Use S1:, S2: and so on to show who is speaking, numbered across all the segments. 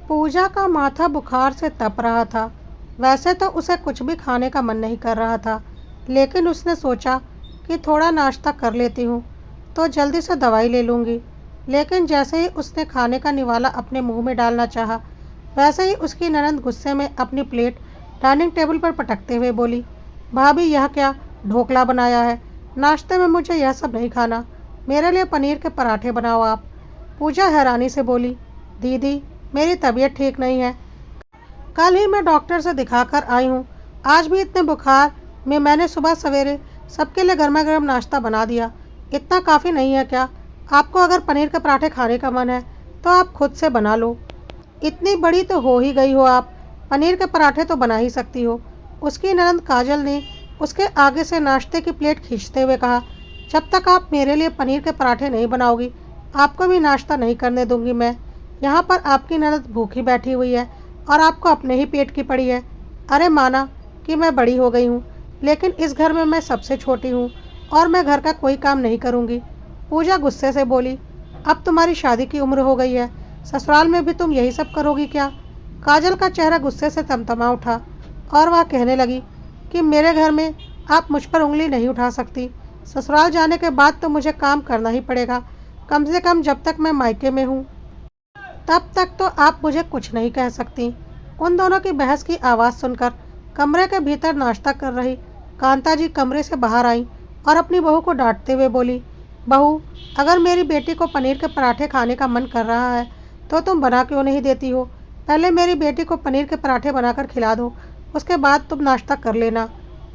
S1: पूजा का माथा बुखार से तप रहा था। वैसे तो उसे कुछ भी खाने का मन नहीं कर रहा था, लेकिन उसने सोचा कि थोड़ा नाश्ता कर लेती हूँ तो जल्दी से दवाई ले लूँगी। लेकिन जैसे ही उसने खाने का निवाला अपने मुंह में डालना चाहा, वैसे ही उसकी ननद गुस्से में अपनी प्लेट डाइनिंग टेबल पर पटकते हुए बोली, भाभी यह क्या ढोकला बनाया है? नाश्ते में मुझे यह सब नहीं खाना। मेरे लिए पनीर के पराठे बनाओ आप। पूजा हैरानी से बोली, दीदी मेरी तबीयत ठीक नहीं है। कल ही मैं डॉक्टर से दिखाकर आई हूँ। आज भी इतने बुखार में मैंने सुबह सवेरे सबके लिए गर्मा गर्म नाश्ता बना दिया। इतना काफ़ी नहीं है क्या? आपको अगर पनीर के पराठे खाने का मन है तो आप खुद से बना लो। इतनी बड़ी तो हो ही गई हो आप, पनीर के पराठे तो बना ही सकती हो। उसकी ननद काजल ने उसके आगे से नाश्ते की प्लेट खींचते हुए कहा, जब तक आप मेरे लिए पनीर के पराठे नहीं बनाओगी, आपको भी नाश्ता नहीं करने दूंगी मैं। यहाँ पर आपकी ननद भूखी बैठी हुई है और आपको अपने ही पेट की पड़ी है। अरे माना कि मैं बड़ी हो गई हूँ, लेकिन इस घर में मैं सबसे छोटी हूँ और मैं घर का कोई काम नहीं करूँगी। पूजा गुस्से से बोली, अब तुम्हारी शादी की उम्र हो गई है, ससुराल में भी तुम यही सब करोगी क्या? काजल का चेहरा गुस्से से तमतमा उठा और वह कहने लगी कि मेरे घर में आप मुझ पर उंगली नहीं उठा सकती। ससुराल जाने के बाद तो मुझे काम करना ही पड़ेगा, कम से कम जब तक मैं मायके में हूँ तब तक तो आप मुझे कुछ नहीं कह सकती। उन दोनों की बहस की आवाज़ सुनकर कमरे के भीतर नाश्ता कर रही कांता जी कमरे से बाहर आई और अपनी बहू को डांटते हुए बोली, बहू अगर मेरी बेटी को पनीर के पराठे खाने का मन कर रहा है तो तुम बना क्यों नहीं देती हो? पहले मेरी बेटी को पनीर के पराठे बनाकर खिला दो, उसके बाद तुम नाश्ता कर लेना।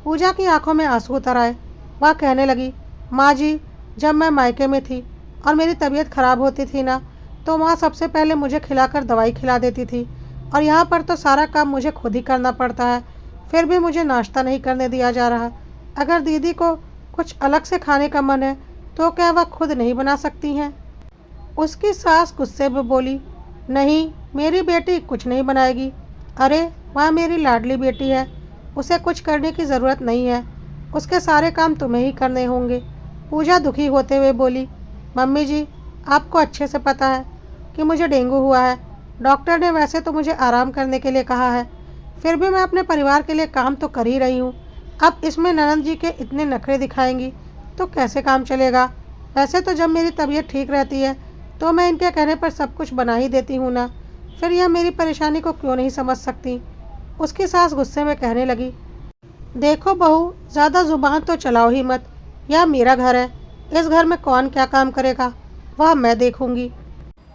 S1: पूजा की आंखों में आंसू उतर आए। वह कहने लगी, माँ जी जब मैं मायके में थी और मेरी तबीयत खराब होती थी ना, तो माँ सबसे पहले मुझे खिलाकर दवाई खिला देती थी, और यहाँ पर तो सारा काम मुझे खुद ही करना पड़ता है। फिर भी मुझे नाश्ता नहीं करने दिया जा रहा। अगर दीदी को कुछ अलग से खाने का मन है तो क्या वह खुद नहीं बना सकती हैं? उसकी सास गुस्से में बोली, नहीं मेरी बेटी कुछ नहीं बनाएगी। अरे वह मेरी लाडली बेटी है, उसे कुछ करने की ज़रूरत नहीं है, उसके सारे काम तुम्हें ही करने होंगे। पूजा दुखी होते हुए बोली, मम्मी जी आपको अच्छे से पता है कि मुझे डेंगू हुआ है। डॉक्टर ने वैसे तो मुझे आराम करने के लिए कहा है, फिर भी मैं अपने परिवार के लिए काम तो कर ही रही हूँ। अब इसमें ननद जी के इतने नखरे दिखाएंगी तो कैसे काम चलेगा? वैसे तो जब मेरी तबीयत ठीक रहती है तो मैं इनके कहने पर सब कुछ बना ही देती हूँ ना, फिर यह मेरी परेशानी को क्यों नहीं समझ सकती? उसकी सास गुस्से में कहने लगी, देखो बहू ज़्यादा ज़ुबान तो चलाओ ही मत, यह मेरा घर है, इस घर में कौन क्या काम करेगा वह मैं देखूंगी।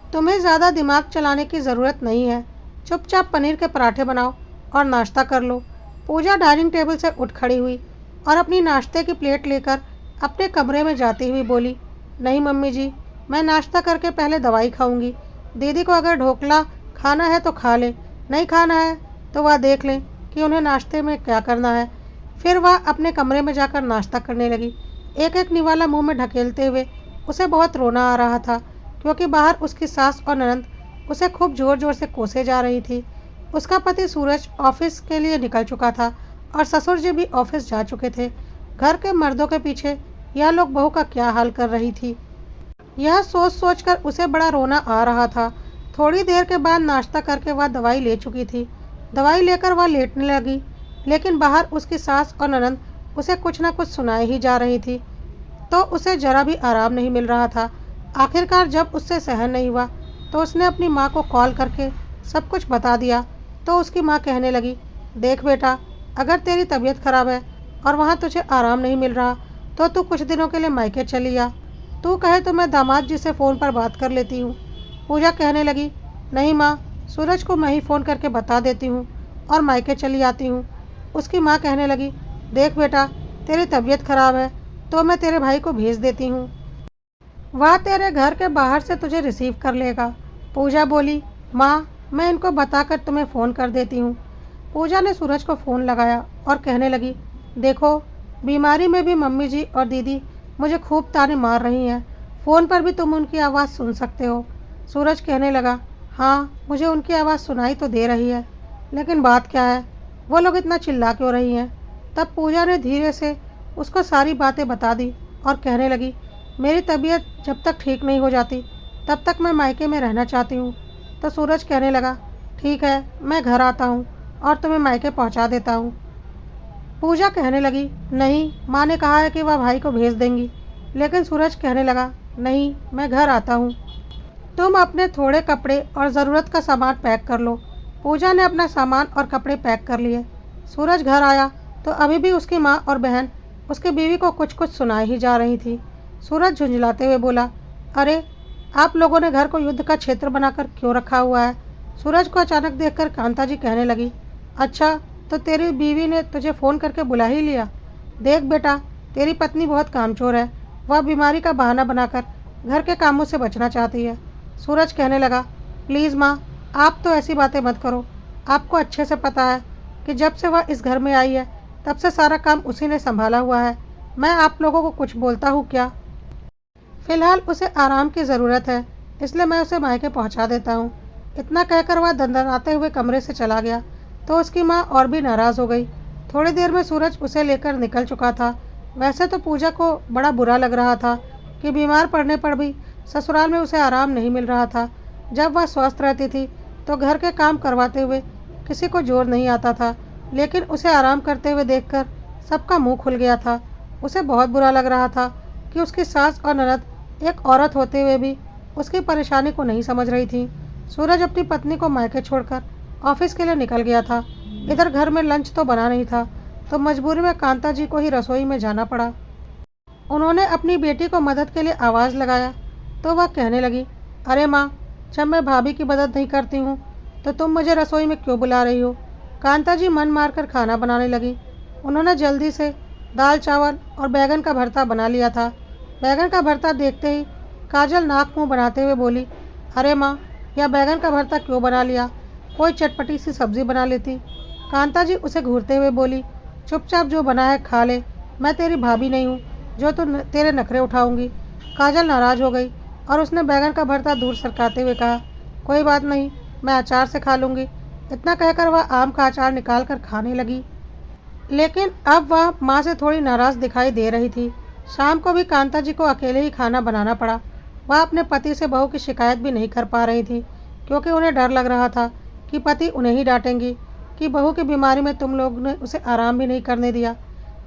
S1: तुम्हें ज़्यादा दिमाग चलाने की ज़रूरत नहीं है, चुपचाप पनीर के पराठे बनाओ और नाश्ता कर लो। पूजा डाइनिंग टेबल से उठ खड़ी हुई और अपनी नाश्ते की प्लेट लेकर अपने कमरे में जाती हुई बोली, नहीं मम्मी जी मैं नाश्ता करके पहले दवाई खाऊंगी। दीदी को अगर ढोकला खाना है तो खा ले, नहीं खाना है तो वह देख लें कि उन्हें नाश्ते में क्या करना है। फिर वह अपने कमरे में जाकर नाश्ता करने लगी। एक एक निवाला मुंह में ढकेलते हुए उसे बहुत रोना आ रहा था, क्योंकि बाहर उसकी सास और ननद उसे खूब ज़ोर ज़ोर से कोसे जा रही थी। उसका पति सूरज ऑफिस के लिए निकल चुका था और ससुर जी भी ऑफिस जा चुके थे। घर के मर्दों के पीछे यह लोग बहू का क्या हाल कर रही थी, यह सोच सोच कर उसे बड़ा रोना आ रहा था। थोड़ी देर के बाद नाश्ता करके वह दवाई ले चुकी थी। दवाई लेकर वह लेटने लगी, लेकिन बाहर उसकी सास और ननद उसे कुछ न कुछ सुनाए ही जा रही थी, तो उसे जरा भी आराम नहीं मिल रहा था। आखिरकार जब उससे सहन नहीं हुआ तो उसने अपनी माँ को कॉल करके सब कुछ बता दिया। तो उसकी माँ कहने लगी, देख बेटा अगर तेरी तबीयत ख़राब है और वहाँ तुझे आराम नहीं मिल रहा तो तू कुछ दिनों के लिए मायके चली आ। तू कहे तो मैं दामाद जी से फ़ोन पर बात कर लेती हूँ। पूजा कहने लगी, नहीं माँ सूरज को मैं ही फ़ोन करके बता देती हूँ और मायके चली आती हूँ। उसकी माँ कहने लगी, देख बेटा तेरी तबीयत ख़राब है तो मैं तेरे भाई को भेज देती हूँ, वह तेरे घर के बाहर से तुझे रिसीव कर लेगा। पूजा बोली, माँ मैं इनको बताकर तुम्हें फ़ोन कर देती हूँ। पूजा ने सूरज को फ़ोन लगाया और कहने लगी, देखो बीमारी में भी मम्मी जी और दीदी मुझे खूब ताने मार रही हैं, फ़ोन पर भी तुम उनकी आवाज़ सुन सकते हो। सूरज कहने लगा, हाँ मुझे उनकी आवाज़ सुनाई तो दे रही है, लेकिन बात क्या है, वो लोग इतना चिल्ला क्यों रही हैं? तब पूजा ने धीरे से उसको सारी बातें बता दी और कहने लगी, मेरी तबीयत जब तक ठीक नहीं हो जाती तब तक मैं मायके में रहना चाहती हूँ। तो सूरज कहने लगा, ठीक है, मैं घर आता हूँ और तुम्हें मायके पहुँचा देता हूँ। पूजा कहने लगी, नहीं, माँ ने कहा है कि वह भाई को भेज देंगी। लेकिन सूरज कहने लगा, नहीं, मैं घर आता हूँ। तुम अपने थोड़े कपड़े और ज़रूरत का सामान पैक कर लो। पूजा ने अपना सामान और कपड़े पैक कर लिए। सूरज घर आया तो अभी भी उसकी माँ और बहन उसकी बीवी को कुछ कुछ सुनाई ही जा रही थी। सूरज झुंझलाते हुए बोला, अरे, आप लोगों ने घर को युद्ध का क्षेत्र बनाकर क्यों रखा हुआ है? सूरज को अचानक देखकर कांता जी कहने लगी, अच्छा, तो तेरी बीवी ने तुझे फ़ोन करके बुला ही लिया। देख बेटा, तेरी पत्नी बहुत कामचोर है। वह बीमारी का बहाना बनाकर घर के कामों से बचना चाहती है। सूरज कहने लगा, प्लीज़ माँ, आप तो ऐसी बातें मत करो। आपको अच्छे से पता है कि जब से वह इस घर में आई है तब से सारा काम उसी ने संभाला हुआ है। मैं आप लोगों को कुछ बोलता हूँ क्या? फ़िलहाल उसे आराम की ज़रूरत है, इसलिए मैं उसे मायके पहुँचा देता हूँ। इतना कहकर वह दंदनाते हुए कमरे से चला गया तो उसकी माँ और भी नाराज़ हो गई। थोड़ी देर में सूरज उसे लेकर निकल चुका था। वैसे तो पूजा को बड़ा बुरा लग रहा था कि बीमार पड़ने पर भी ससुराल में उसे आराम नहीं मिल रहा था। जब वह स्वस्थ रहती थी तो घर के काम करवाते हुए किसी को जोर नहीं आता था, लेकिन उसे आराम करते हुए देखकर सबका मुंह खुल गया था। उसे बहुत बुरा लग रहा था कि उसकी सास और ननद एक औरत होते हुए भी उसकी परेशानी को नहीं समझ रही थी। सूरज अपनी पत्नी को मायके छोड़कर ऑफिस के लिए निकल गया था। इधर घर में लंच तो बना नहीं था, तो मजबूरी में कांता जी को ही रसोई में जाना पड़ा। उन्होंने अपनी बेटी को मदद के लिए आवाज़ लगाया तो वह कहने लगी, अरे माँ, जब मैं भाभी की मदद नहीं करती हूँ तो तुम मुझे रसोई में क्यों बुला रही हो? कांता जी मन मारकर खाना बनाने लगी। उन्होंने जल्दी से दाल चावल और बैगन का भरता बना लिया था। बैगन का भरता देखते ही काजल नाक मुंह बनाते हुए बोली, अरे माँ, यह बैगन का भरता क्यों बना लिया? कोई चटपटी सी सब्ज़ी बना लेती। कांता जी उसे घूरते हुए बोली, चुपचाप जो बना है खा ले। मैं तेरी भाभी नहीं हूँ जो तेरे नखरे उठाऊंगी। काजल नाराज़ हो गई और उसने बैगन का भरता दूर सरकाते हुए कहा, कोई बात नहीं, मैं अचार से खा लूँगी। इतना कहकर वह आम का अचार निकाल कर खाने लगी। लेकिन अब वह माँ से थोड़ी नाराज़ दिखाई दे रही थी। शाम को भी कांता जी को अकेले ही खाना बनाना पड़ा। वह अपने पति से बहू की शिकायत भी नहीं कर पा रही थी, क्योंकि उन्हें डर लग रहा था कि पति उन्हें ही डांटेंगी कि बहू की बीमारी में तुम लोग ने उसे आराम भी नहीं करने दिया।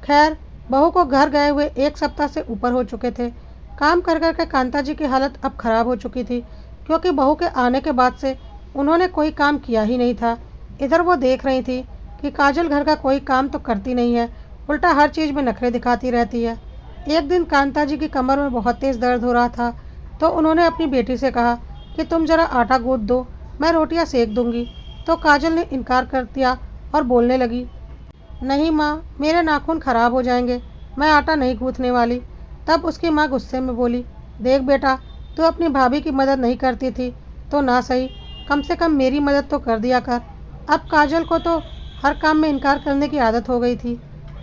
S1: खैर, बहू को घर गए हुए 1 सप्ताह से ऊपर हो चुके थे। काम कर कर के कांता जी की हालत अब खराब हो चुकी थी, क्योंकि बहू के आने के बाद से उन्होंने कोई काम किया ही नहीं था। इधर वो देख रही थी कि काजल घर का कोई काम तो करती नहीं है, उल्टा हर चीज़ में नखरे दिखाती रहती है। एक दिन कांता जी की कमर में बहुत तेज़ दर्द हो रहा था, तो उन्होंने अपनी बेटी से कहा कि तुम ज़रा आटा गूँथ दो, मैं रोटियां सेक दूंगी। तो काजल ने इनकार कर दिया और बोलने लगी, नहीं माँ, मेरे नाखून खराब हो जाएंगे, मैं आटा नहीं गूँथने वाली। तब उसकी माँ गुस्से में बोली, देख बेटा, तू अपनी भाभी की मदद नहीं करती थी तो ना सही, कम से कम मेरी मदद तो कर दिया कर। अब काजल को तो हर काम में इनकार करने की आदत हो गई थी,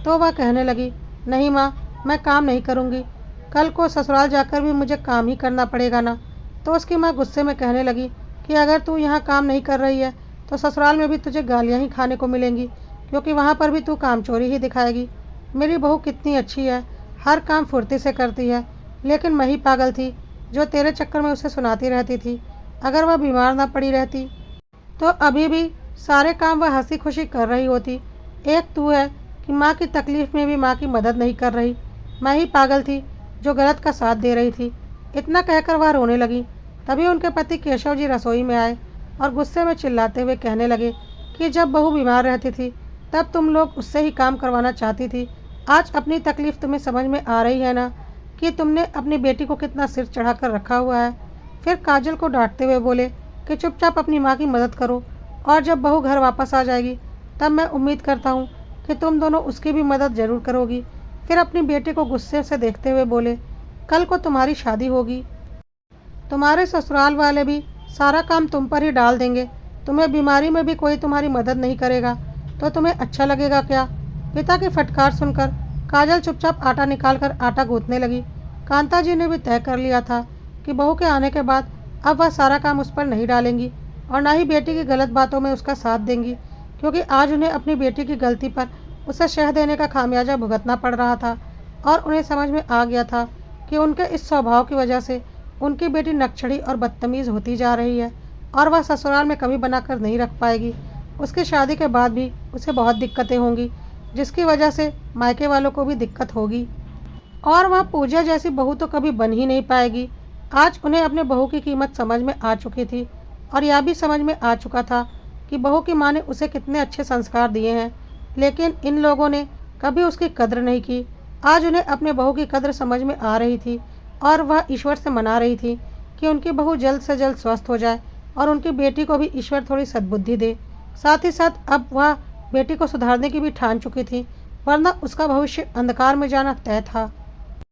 S1: तो वह कहने लगी, नहीं माँ, मैं काम नहीं करूँगी, कल को ससुराल जाकर भी मुझे काम ही करना पड़ेगा ना। तो उसकी माँ गुस्से में कहने लगी कि अगर तू यहाँ काम नहीं कर रही है तो ससुराल में भी तुझे गालियाँ ही खाने को मिलेंगी, क्योंकि वहाँ पर भी तू कामचोरी ही दिखाएगी। मेरी बहू कितनी अच्छी है, हर काम फुर्ती से करती है, लेकिन मैं ही पागल थी जो तेरे चक्कर में उसे सुनाती रहती थी। अगर वह बीमार ना पड़ी रहती तो अभी भी सारे काम वह हंसी खुशी कर रही होती। एक तू है कि माँ की तकलीफ़ में भी माँ की मदद नहीं कर रही। मैं ही पागल थी जो गलत का साथ दे रही थी। इतना कहकर वह रोने लगी। तभी उनके पति केशव जी रसोई में आए और गुस्से में चिल्लाते हुए कहने लगे कि जब बहू बीमार रहती थी तब तुम लोग उससे ही काम करवाना चाहती थी। आज अपनी तकलीफ़ तुम्हें समझ में आ रही है ना कि तुमने अपनी बेटी को कितना सिर चढ़ाकर रखा हुआ है। फिर काजल को डांटते हुए बोले कि चुपचाप अपनी माँ की मदद करो, और जब बहू घर वापस आ जाएगी तब मैं उम्मीद करता हूँ कि तुम दोनों उसकी भी मदद ज़रूर करोगी। फिर अपनी बेटी को गुस्से से देखते हुए बोले, कल को तुम्हारी शादी होगी, तुम्हारे ससुराल वाले भी सारा काम तुम पर ही डाल देंगे। तुम्हें बीमारी में भी कोई तुम्हारी मदद नहीं करेगा तो तुम्हें अच्छा लगेगा क्या? पिता की फटकार सुनकर काजल चुपचाप आटा निकालकर आटा गूँथने लगी। कांता जी ने भी तय कर लिया था कि बहू के आने के बाद अब वह सारा काम उस पर नहीं डालेंगी और ना ही बेटी की गलत बातों में उसका साथ देंगी, क्योंकि आज उन्हें अपनी बेटी की गलती पर उसे शह देने का खामियाजा भुगतना पड़ रहा था। और उन्हें समझ में आ गया था कि उनके इस स्वभाव की वजह से उनकी बेटी नकचढ़ी और बदतमीज़ होती जा रही है। और वह ससुराल में कभी बनाकर नहीं रख पाएगी। उसकी शादी के बाद भी उसे बहुत दिक्कतें होंगी, जिसकी वजह से मायके वालों को भी दिक्कत होगी और वह पूजा जैसी बहू तो कभी बन ही नहीं पाएगी। आज उन्हें अपने बहू की कीमत समझ में आ चुकी थी और यह भी समझ में आ चुका था कि बहू की माँ ने उसे कितने अच्छे संस्कार दिए हैं, लेकिन इन लोगों ने कभी उसकी कद्र नहीं की। आज उन्हें अपने बहू की कद्र समझ में आ रही थी और वह ईश्वर से मना रही थी कि उनकी बहू जल्द से जल्द स्वस्थ हो जाए और उनकी बेटी को भी ईश्वर थोड़ी सद्बुद्धि दे। साथ ही साथ अब वह बेटी को सुधारने की भी ठान चुकी थी, वरना उसका भविष्य अंधकार में जाना तय था।